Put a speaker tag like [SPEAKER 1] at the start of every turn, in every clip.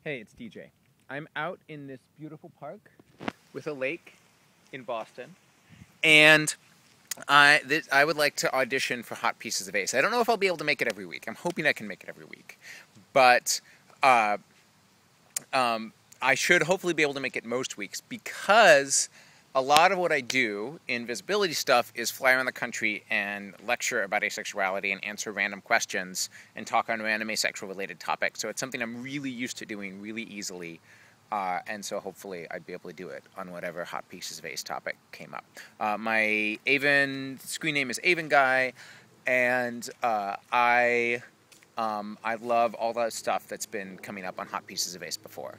[SPEAKER 1] Hey, it's DJ. I'm out in this beautiful park with a lake in Boston, and I would like to audition for Hot Pieces of Ace. I don't know if I'll be able to make it every week. I'm hoping I can make it every week, but uh, I should hopefully be able to make it most weeks because a lot of what I do in visibility stuff is fly around the country and lecture about asexuality and answer random questions and talk on random asexual related topics. So it's something I'm really used to doing really easily. And so hopefully I'd be able to do it on whatever Hot Pieces of Ace topic came up. My Avon screen name is Avon Guy, and I love all the stuff that's been coming up on Hot Pieces of Ace before.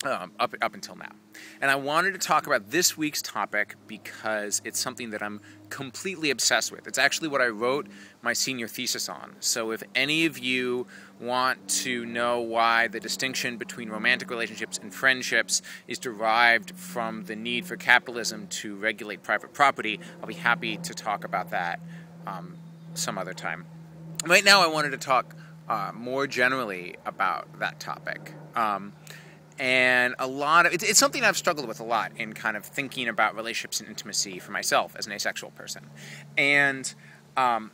[SPEAKER 1] Up until now. And I wanted to talk about this week's topic because it's something that I'm completely obsessed with. It's actually what I wrote my senior thesis on. So if any of you want to know why the distinction between romantic relationships and friendships is derived from the need for capitalism to regulate private property, I'll be happy to talk about that some other time. Right now I wanted to talk more generally about that topic. And a lot of it's something I've struggled with a lot in kind of thinking about relationships and intimacy for myself as an asexual person. And I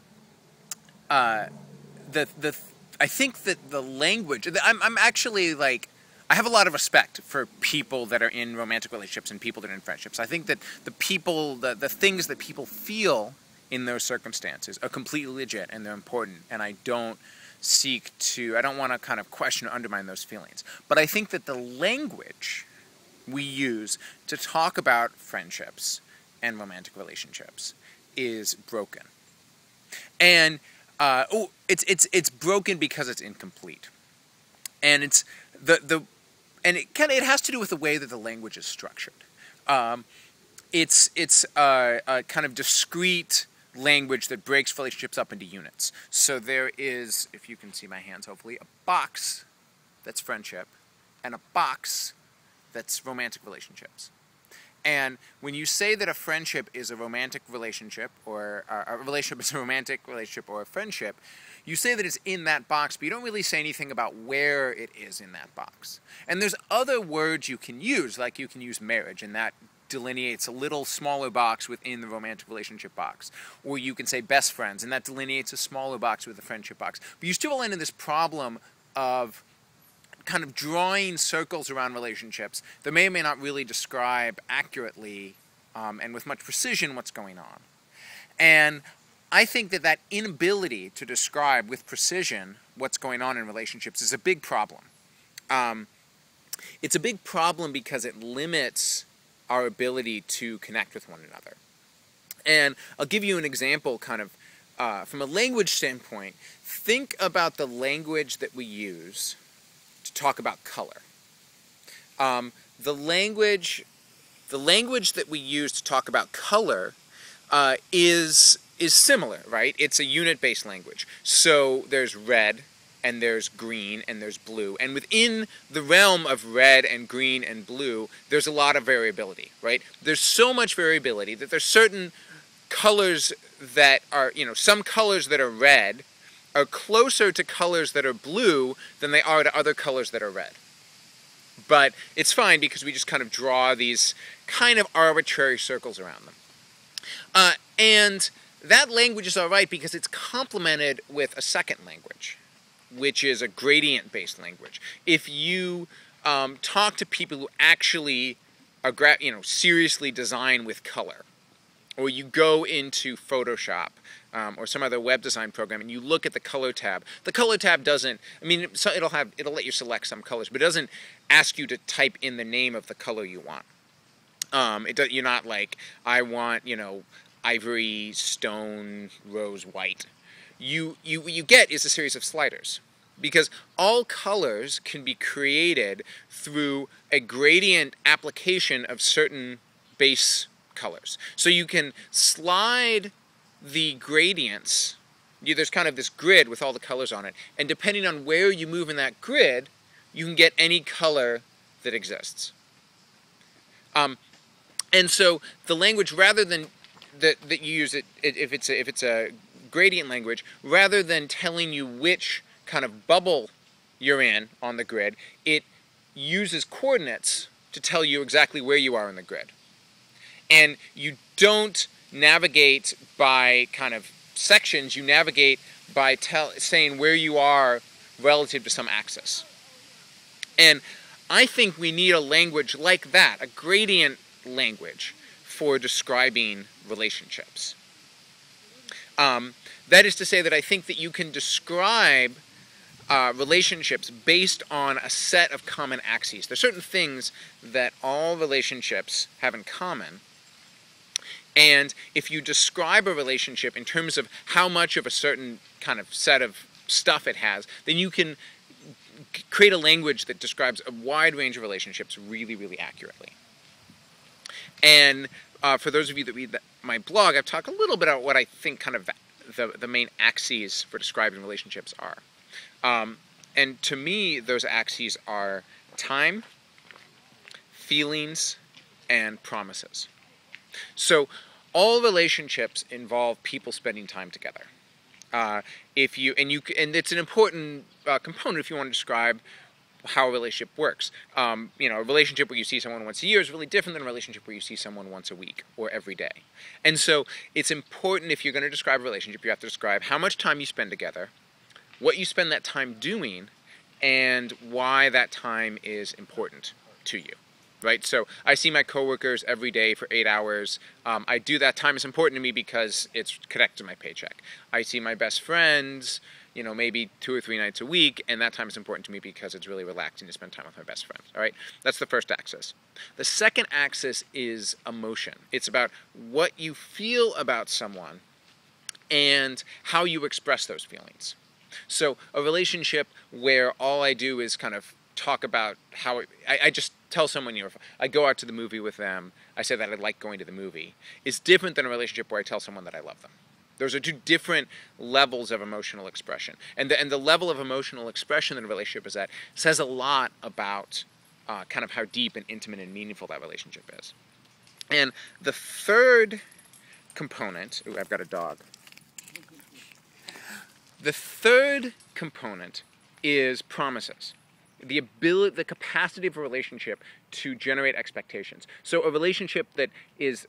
[SPEAKER 1] think that the language I'm actually like I have a lot of respect for people that are in romantic relationships and people that are in friendships. I think that the things that people feel in those circumstances are completely legit and they're important, and I don't want to kind of question or undermine those feelings. But I think that the language we use to talk about friendships and romantic relationships is broken. And it's broken because it's incomplete. And it's it has to do with the way that the language is structured. It's a kind of discrete language that breaks relationships up into units. So there is, if you can see my hands hopefully, a box that's friendship and a box that's romantic relationships. And when you say that a friendship is a romantic relationship, or a relationship is a romantic relationship or a friendship, you say that it's in that box, but you don't really say anything about where it is in that box. And there's other words you can use, like you can use marriage, and that delineates a little smaller box within the romantic relationship box. Or you can say best friends, and that delineates a smaller box with the friendship box. But you still end in this problem of kind of drawing circles around relationships that may or may not really describe accurately and with much precision what's going on. And I think that inability to describe with precision what's going on in relationships is a big problem. It's a big problem because it limits our ability to connect with one another. And I'll give you an example kind of from a language standpoint. Think about the language that we use to talk about color. The language that we use to talk about color is similar, right? It's a unit-based language. So there's red, and there's green, and there's blue. And within the realm of red and green and blue, there's a lot of variability, right? There's so much variability that there's certain colors that are, some colors that are red are closer to colors that are blue than they are to other colors that are red. But it's fine because we just kind of draw these kind of arbitrary circles around them. And that language is all right because it's complemented with a second language, which is a gradient-based language. If you talk to people who actually are, seriously design with color, or you go into Photoshop or some other web design program and you look at the color tab doesn't. So it'll let you select some colors, but it doesn't ask you to type in the name of the color you want. You're not like, I want ivory, stone, rose, white. What you get is a series of sliders, because all colors can be created through a gradient application of certain base colors. So you can slide the gradients. There's kind of this grid with all the colors on it, and depending on where you move in that grid, you can get any color that exists. And so the language, rather than that you use it, if it's a gradient language, rather than telling you which kind of bubble you're in on the grid, it uses coordinates to tell you exactly where you are in the grid. And you don't navigate by kind of sections, you navigate by saying where you are relative to some axis. And I think we need a language like that, a gradient language, for describing relationships. That is to say that I think that you can describe relationships based on a set of common axes. There's certain things that all relationships have in common. And if you describe a relationship in terms of how much of a certain kind of set of stuff it has, then you can create a language that describes a wide range of relationships really, really accurately. And for those of you that read my blog, I've talked a little bit about what I think kind of the main axes for describing relationships are. And to me, those axes are time, feelings, and promises. So all relationships involve people spending time together. And it's an important component if you want to describe how a relationship works. A relationship where you see someone once a year is really different than a relationship where you see someone once a week or every day. And so it's important, if you're going to describe a relationship, you have to describe how much time you spend together, what you spend that time doing, and why that time is important to you. Right? So I see my coworkers every day for 8 hours. I do that. Time is important to me because it's connected to my paycheck. I see my best friends, maybe 2 or 3 nights a week, and that time is important to me because it's really relaxing to spend time with my best friends. All right? That's the first axis. The second axis is emotion. It's about what you feel about someone and how you express those feelings. So a relationship where all I do is kind of talk about how I just tell someone, if I go out to the movie with them, I say that I like going to the movie, is different than a relationship where I tell someone that I love them. Those are two different levels of emotional expression. And the level of emotional expression that a relationship is at says a lot about kind of how deep and intimate and meaningful that relationship is. And the third component, ooh, I've got a dog. The third component is promises. The capacity of a relationship to generate expectations. So a relationship that is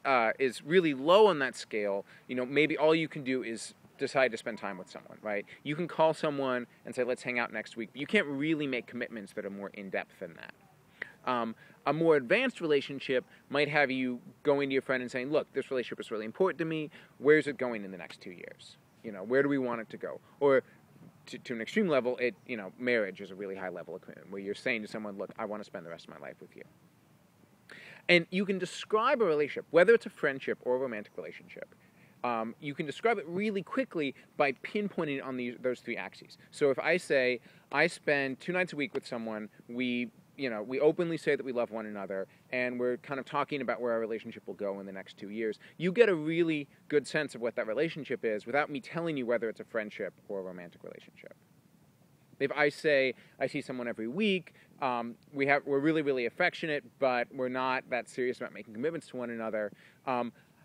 [SPEAKER 1] really low on that scale, maybe all you can do is decide to spend time with someone, right? You can call someone and say, let's hang out next week, but you can't really make commitments that are more in-depth than that. A more advanced relationship might have you going to your friend and saying, look, this relationship is really important to me. Where's it going in the next 2 years? Where do we want it to go? Or to an extreme level, marriage is a really high level of commitment where you're saying to someone, look, I want to spend the rest of my life with you. And you can describe a relationship, whether it's a friendship or a romantic relationship, you can describe it really quickly by pinpointing on those 3 axes. So if I say, I spend 2 nights a week with someone, we openly say that we love one another, and we're kind of talking about where our relationship will go in the next 2 years, you get a really good sense of what that relationship is without me telling you whether it's a friendship or a romantic relationship. If I say I see someone every week, we're really, really affectionate, but we're not that serious about making commitments to one another,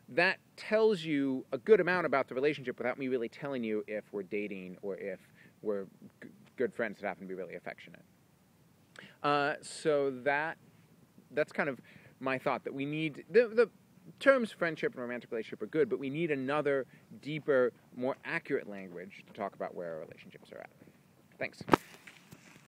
[SPEAKER 1] that tells you a good amount about the relationship without me really telling you if we're dating or if we're good friends that happen to be really affectionate. So that's kind of my thought, that we need, the terms friendship and romantic relationship are good, but we need another, deeper, more accurate language to talk about where our relationships are at. Thanks.